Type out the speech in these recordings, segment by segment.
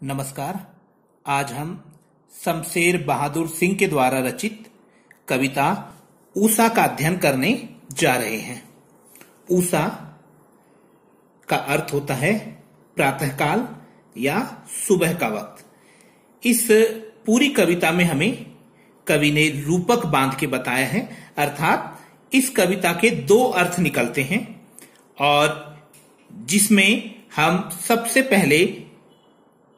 नमस्कार। आज हम शमशेर बहादुर सिंह के द्वारा रचित कविता ऊषा का अध्ययन करने जा रहे हैं। ऊषा का अर्थ होता है प्रातःकाल या सुबह का वक्त। इस पूरी कविता में हमें कवि ने रूपक बांध के बताया है, अर्थात इस कविता के दो अर्थ निकलते हैं और जिसमें हम सबसे पहले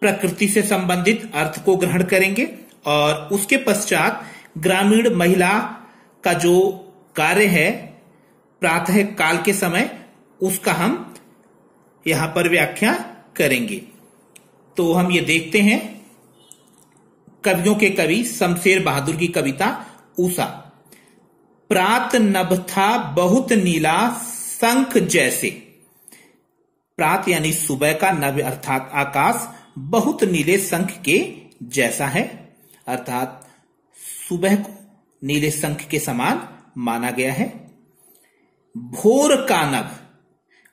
प्रकृति से संबंधित अर्थ को ग्रहण करेंगे और उसके पश्चात ग्रामीण महिला का जो कार्य है प्रातः काल के समय, उसका हम यहां पर व्याख्या करेंगे। तो हम ये देखते हैं कवियों के कवि शमशेर बहादुर की कविता ऊषा। प्रात नभ था बहुत नीला शंख जैसे। प्रात यानी सुबह का, नभ अर्थात आकाश, बहुत नीले शंख के जैसा है, अर्थात सुबह को नीले शंख के समान माना गया है। भोर का नभ,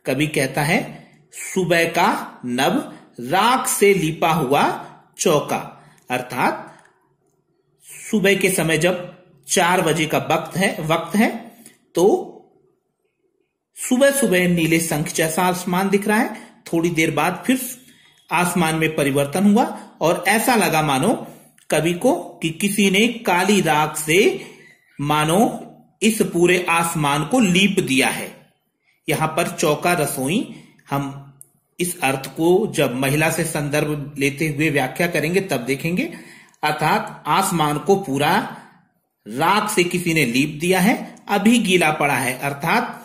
कवि कहता है सुबह का नभ राख से लिपा हुआ चौका, अर्थात सुबह के समय जब 4 बजे का वक्त है तो सुबह सुबह नीले शंख जैसा आसमान दिख रहा है। थोड़ी देर बाद फिर आसमान में परिवर्तन हुआ और ऐसा लगा मानो कवि को कि किसी ने काली राख से मानो इस पूरे आसमान को लीप दिया है। यहां पर चौका रसोई, हम इस अर्थ को जब महिला से संदर्भ लेते हुए व्याख्या करेंगे तब देखेंगे, अर्थात आसमान को पूरा राख से किसी ने लीप दिया है। अभी गीला पड़ा है, अर्थात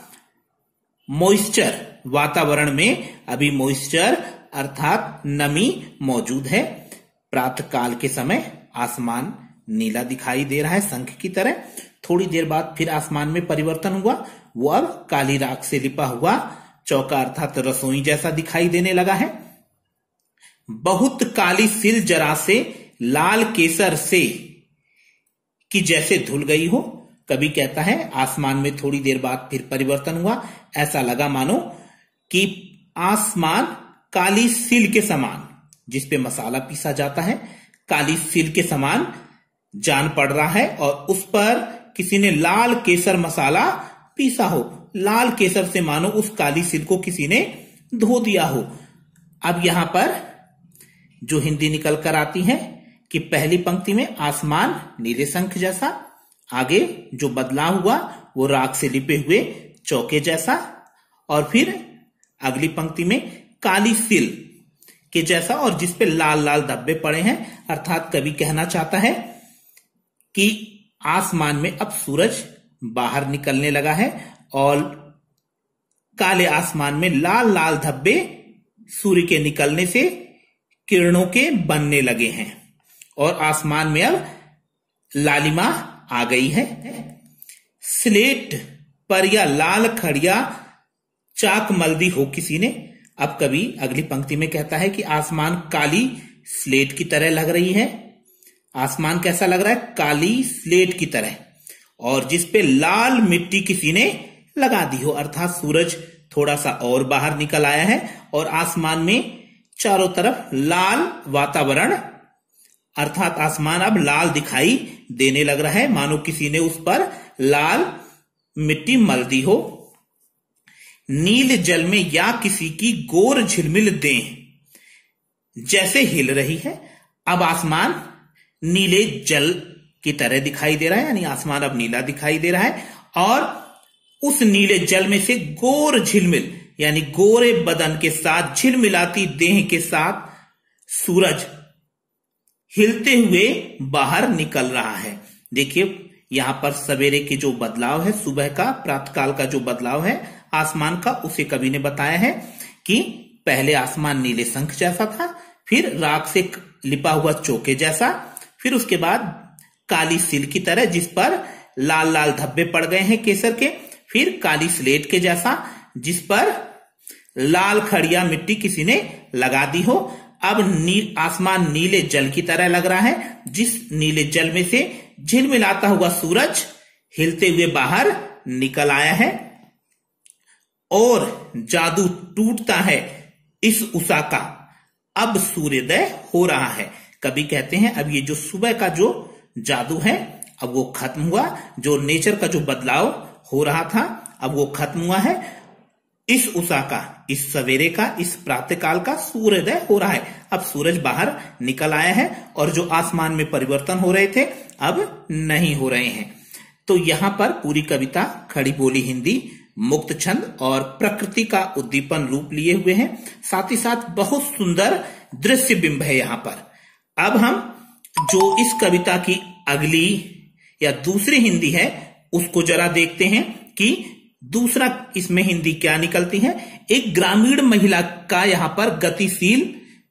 मॉइस्चर, वातावरण में अभी मॉइस्चर अर्थात नमी मौजूद है। प्रातः काल के समय आसमान नीला दिखाई दे रहा है शंख की तरह। थोड़ी देर बाद फिर आसमान में परिवर्तन हुआ, वो अब काली राख से लिपा हुआ चौका अर्थात रसोई जैसा दिखाई देने लगा है। बहुत काली सिल जरा से लाल केसर से कि जैसे धुल गई हो। कवि कहता है आसमान में थोड़ी देर बाद फिर परिवर्तन हुआ, ऐसा लगा मानो कि आसमान काली सिल के समान, जिसपे मसाला पीसा जाता है, काली सिल के समान जान पड़ रहा है और उस पर किसी ने लाल केसर मसाला पीसा हो। लाल केसर से मानो उस काली सिल को किसी ने धो दिया हो। अब यहां पर जो हिंदी निकल कर आती है कि पहली पंक्ति में आसमान नीले शंख जैसा, आगे जो बदलाव हुआ वो राख से लिपे हुए चौके जैसा, और फिर अगली पंक्ति में काली सिल के जैसा और जिसपे लाल लाल धब्बे पड़े हैं। अर्थात कवि कहना चाहता है कि आसमान में अब सूरज बाहर निकलने लगा है और काले आसमान में लाल लाल धब्बे सूर्य के निकलने से किरणों के बनने लगे हैं और आसमान में अब लालिमा आ गई है। स्लेट पर या लाल खड़िया चाक मल्दी हो किसी ने। अब कवि अगली पंक्ति में कहता है कि आसमान काली स्लेट की तरह लग रही है। आसमान कैसा लग रहा है? काली स्लेट की तरह, और जिसपे लाल मिट्टी किसी ने लगा दी हो, अर्थात सूरज थोड़ा सा और बाहर निकल आया है और आसमान में चारों तरफ लाल वातावरण, अर्थात आसमान अब लाल दिखाई देने लग रहा है, मानो किसी ने उस पर लाल मिट्टी मल दी हो। नील जल में या किसी की गोर झिलमिल दें जैसे हिल रही है। अब आसमान नीले जल की तरह दिखाई दे रहा है, यानी आसमान अब नीला दिखाई दे रहा है और उस नीले जल में से गोर झिलमिल यानी गोरे बदन के साथ, झिलमिलाती देह के साथ सूरज हिलते हुए बाहर निकल रहा है। देखिए यहां पर सवेरे के जो बदलाव है, सुबह का, प्रातःकाल का जो बदलाव है आसमान का, उसे कवि ने बताया है कि पहले आसमान नीले शंख जैसा था, फिर राख से लिपा हुआ चौके जैसा, फिर उसके बाद काली सिल की तरह जिस पर लाल लाल धब्बे पड़ गए हैं केसर के, फिर काली स्लेट के जैसा जिस पर लाल खड़िया मिट्टी किसी ने लगा दी हो। अब आसमान नीले जल की तरह लग रहा है, जिस नीले जल में से झिलमिलाता हुआ सूरज हिलते हुए बाहर निकल आया है और जादू टूटता है इस उषा का, अब सूर्योदय हो रहा है। कवि कहते हैं अब ये जो सुबह का जो जादू है अब वो खत्म हुआ, जो नेचर का जो बदलाव हो रहा था अब वो खत्म हुआ है। इस उषा का, इस सवेरे का, इस प्रातःकाल का सूर्योदय हो रहा है। अब सूरज बाहर निकल आया है और जो आसमान में परिवर्तन हो रहे थे अब नहीं हो रहे हैं। तो यहां पर पूरी कविता खड़ी बोली हिंदी, मुक्त छंद और प्रकृति का उद्दीपन रूप लिए हुए हैं। साथ ही साथ बहुत सुंदर दृश्य बिंब है यहां पर। अब हम जो इस कविता की अगली या दूसरी हिंदी है उसको जरा देखते हैं कि दूसरा इसमें हिंदी क्या निकलती है। एक ग्रामीण महिला का यहां पर गतिशील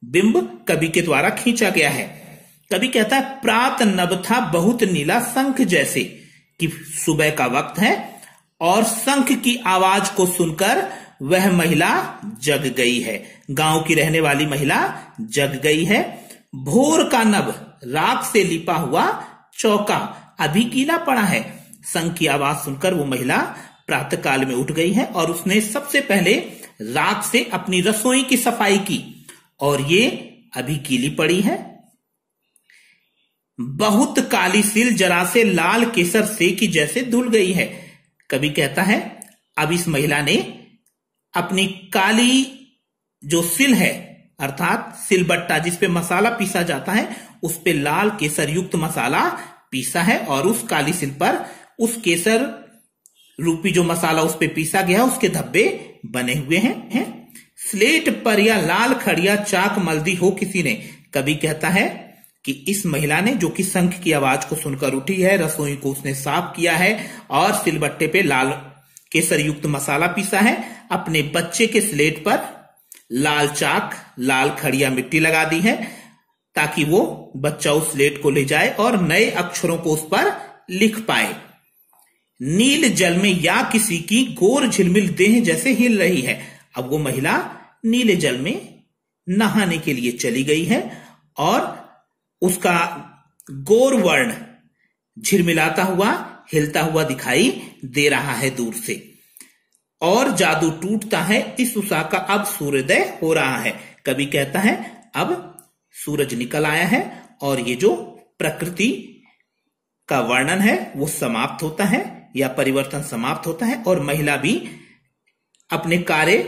बिंब कवि के द्वारा खींचा गया है। कवि कहता है प्रात नभ था बहुत नीला शंख जैसे, कि सुबह का वक्त है और शंख की आवाज को सुनकर वह महिला जग गई है। गांव की रहने वाली महिला जग गई है। भोर का नभ राख से लिपा हुआ चौका अभी गीला पड़ा है। शंख की आवाज सुनकर वो महिला प्रातःकाल में उठ गई है और उसने सबसे पहले राख से अपनी रसोई की सफाई की और ये अभी गीली पड़ी है। बहुत काली सिल जरा से लाल केसर से की जैसे धुल गई है। कवि कहता है अब इस महिला ने अपनी काली जो सिल है अर्थात सिलबट्टा जिस पे मसाला पीसा जाता है उस पे लाल केसर युक्त मसाला पीसा है और उस काली सिल पर उस केसर रूपी जो मसाला उस पे पीसा गया उसके धब्बे बने हुए हैं। स्लेट पर या लाल खड़िया चाक मल्दी हो किसी ने। कवि कहता है कि इस महिला ने जो कि शंख की आवाज को सुनकर उठी है, रसोई को उसने साफ किया है और सिलबट्टे पे लाल केसर युक्त मसाला पीसा है। अपने बच्चे के स्लेट पर लाल चाक, लाल खड़िया मिट्टी लगा दी है ताकि वो बच्चा उस स्लेट को ले जाए और नए अक्षरों को उस पर लिख पाए। नील जल में या किसी की गोर झिलमिल देह जैसे हिल रही है। अब वो महिला नीले जल में नहाने के लिए चली गई है और उसका गोर वर्ण झिलमिलाता हुआ, हिलता हुआ दिखाई दे रहा है दूर से और जादू टूटता है। इस उषा का अब सूर्योदय हो रहा है। कवि कहता है अब सूरज निकल आया है और ये जो प्रकृति का वर्णन है वो समाप्त होता है या परिवर्तन समाप्त होता है और महिला भी अपने कार्य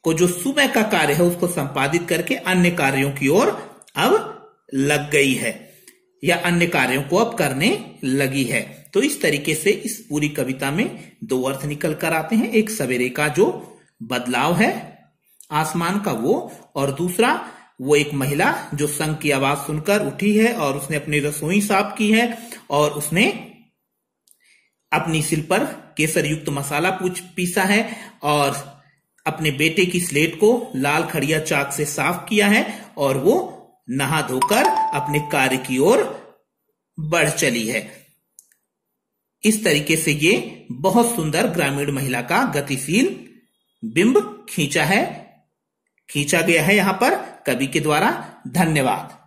को, जो सुबह का कार्य है, उसको संपादित करके अन्य कार्यों की ओर अब लग गई है या अन्य कार्यों को अब करने लगी है। तो इस तरीके से इस पूरी कविता में दो अर्थ निकल कर आते हैं। एक सवेरे का जो बदलाव है आसमान का वो, और दूसरा वो एक महिला जो शंख की आवाज सुनकर उठी है और उसने अपनी रसोई साफ की है और उसने अपनी सिल पर केसर युक्त मसाला पीसा है और अपने बेटे की स्लेट को लाल खड़िया चाक से साफ किया है और वो नहा धोकर अपने कार्य की ओर बढ़ चली है। इस तरीके से ये बहुत सुंदर ग्रामीण महिला का गतिशील बिंब खींचा गया है यहां पर कवि के द्वारा। धन्यवाद।